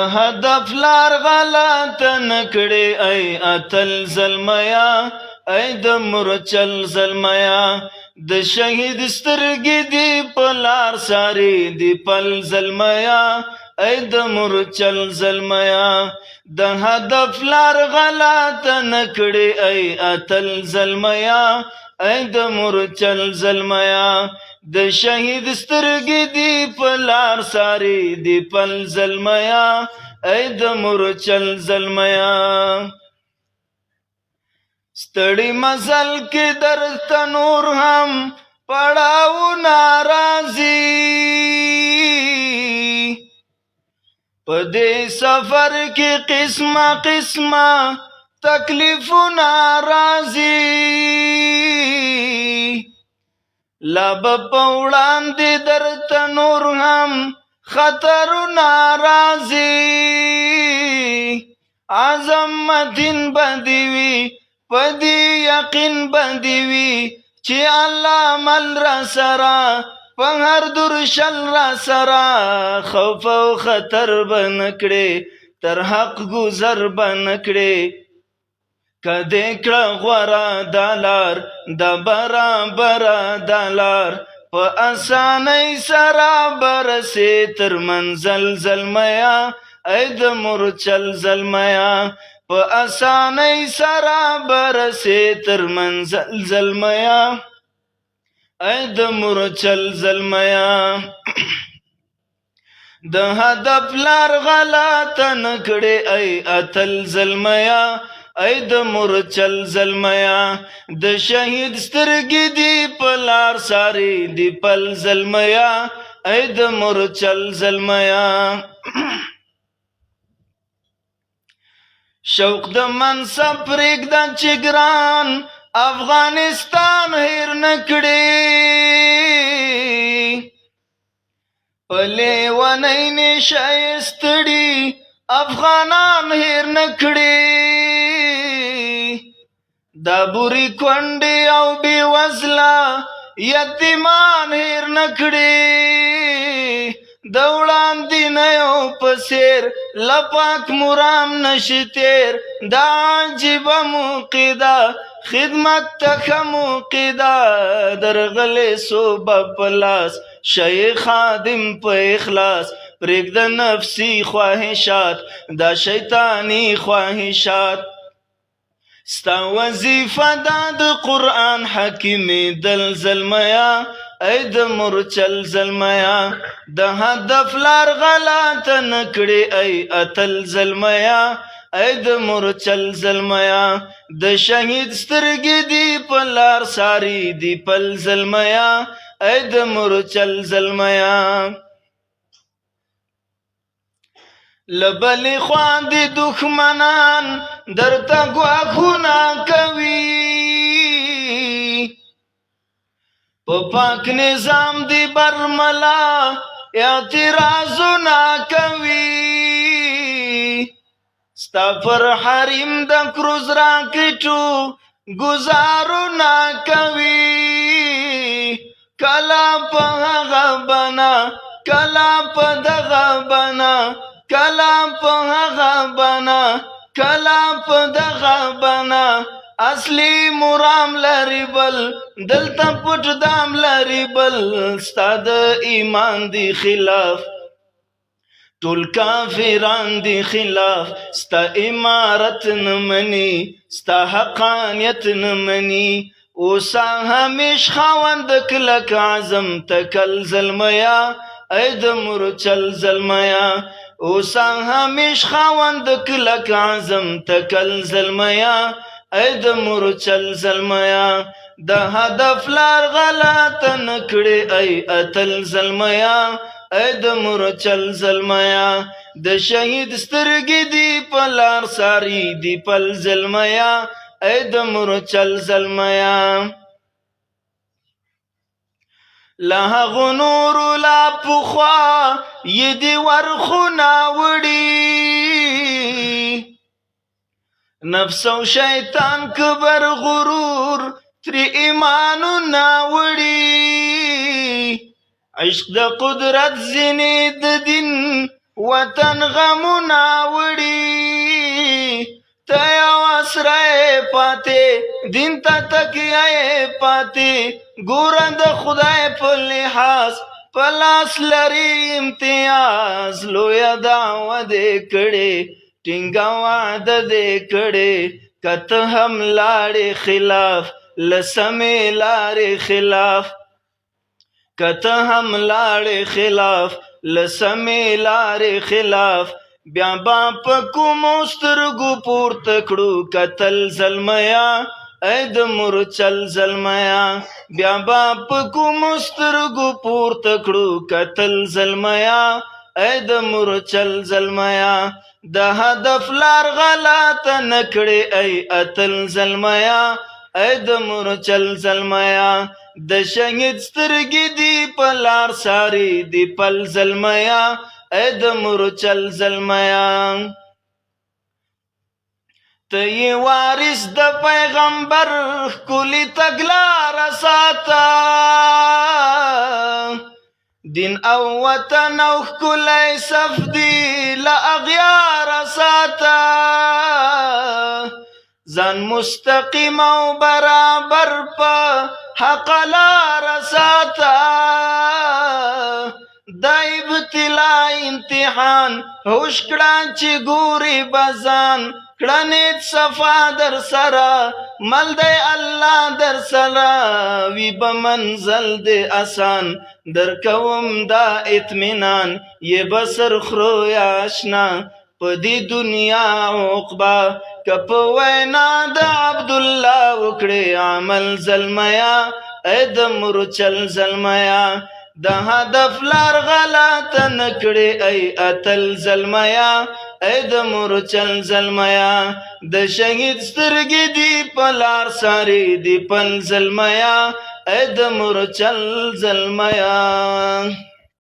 هدف لار غلط نکړي ای اتل زلمیا ای د مرچل زلمیا د شهید سترګې دی په لار ساري دی پل زلمیا ای د مرچل زلمیا د هدف لار غلط نکړي ای اتل زلمیا ای د مرچل زلمیا د شهید سترګې دی په لار ساري دی پل زلمیا ای د مرچل زلمیا ستړي مزل کې درته نور هم پړاو ناراضي په دې سفر کې قسمه قسمه تکلیفونه راځي لا به په وړاندې درته نور هم خطرونه راځي عظمتین به وي په دې یقین به وي چې الله مل را سره په هر درشل را سره خوف او خطر به نکړي تر حق گذر به نکړي کده کړه غوره دالار د برابر دالار په اسانۍ سره برسې تر منزل زلمیا ای د مرچل زلمیا په اسانۍ سره برسې تر منزل زلمیا ای د مرچل زلمیا د هدف لار غلط نکړي ای اتل زلمیا ای د مرچل زلمیا د شهید سترګې دی په لار ساري دی پل زلمیا ای د مرچل زلمیا شوق د منصب پرېږده چې ګران افغانستان هیر نکړي په لیونۍ نشئ ستړي افغانان هیر نکړي دا بوري کونډې او بې وزله یتیمان هیر نکړي د وړاندینیو په څېر له پاک مرام نشي تېر دا عجیبه موقع ده خدمت ته ښه موقع ده درغلې صوبه په لاس شی خادم په اخلاص پرېږده نفسي خواهشات دا شیطاني خواهشات ستا وظیفه دا د قرآن حکیمېدل زلمیا ای د مرچل زلمیا د هدف لار غلط نکړي ای اتل زلمیا ای د مرچل زلمیا د شهید سترګې دی په لار ساري دی پل زلمیا ای د مرچل زلمیا لبلی خوان دی دښمنان درته ګواښونه کوي په پاک نظام دی برملا اعتراضونه کوي ستا پر حریم د کروز راکټو ګزارونه کوي کله په هغه بنا کله په دغه بنا کله په هغه بنا کله په دغه بنا اصلي مرام لري بل دلته پټ دام لري بل ستا د ایمان دی خلاف ټول کافران دی خلاف ستا امارت نه مني ستا حقانیت نه مني اوسه همیش خاوند کلک عزم تکل زلمیا ای د مرچل زلمیا اوسه همیش خاوند کلک عزم تکل زلمیا ای د مرچل زلمیا د هدف لار غلط نکړي ای اتل زلمیا ای د مرچل زلمیا د شهید سترګې دی په لار ساري دی پل زلمیا ای د مرچل زلمیا له هغو نورو لا پخوا یې دې ورخونه وړي نفس او شیطان کبر غرور تر ایمانونه وړي عشق د قدرت زینې د دین وطن غمونه وړي ته یو اسره پاتې دین ته تکیه پاتې ګوره د خدای په لحاظ په لاس لري امتیاز لویه دعوه دې کړې ټینګه وعده دې کړې که ته هم لاړې خلاف له سمې لارې خلاف که ته هم لاړې خلاف له سمې لارې خلاف بیا به په کومو سترګو پورته کړو کتل زلمیا ای د مورچل زلمیا بیا به په کومو سترګو پورته کړو کتل زلمیا ای د مورچل زلمیا د هدف لار غلطه نه کړې ای اتل زلمیا ای د مورچل زلمیا د شهید سترګې دی په لار ساري دی پل زلمیا ای د مورچل زلمیا ته یې وارث د پیغمبر ښکلي تګلاره ساته دین او وطن او ښکلی صف دی له اغیاره ساته ځان مستقیم او برابر په حق لاره ساته دا ابتلا امتحان هوش کړه چې ګوري بزان کړه نیت صفا در سره مل دی الله در سره وی به منزل دی آسان در کوم دا اطمینان یې بسر خرو یا اشنا په دې دنیا عقبه که په وینا د عبدالله وکړې عمل زلمیا ای د مورچل زلمیا د هدف لار غلطه نه کړې ای اتل زلمیا ای د مورچل زلمیا د شهید سترګې دی په لار ساري دی پل زلمیا ای د مورچل زلمیا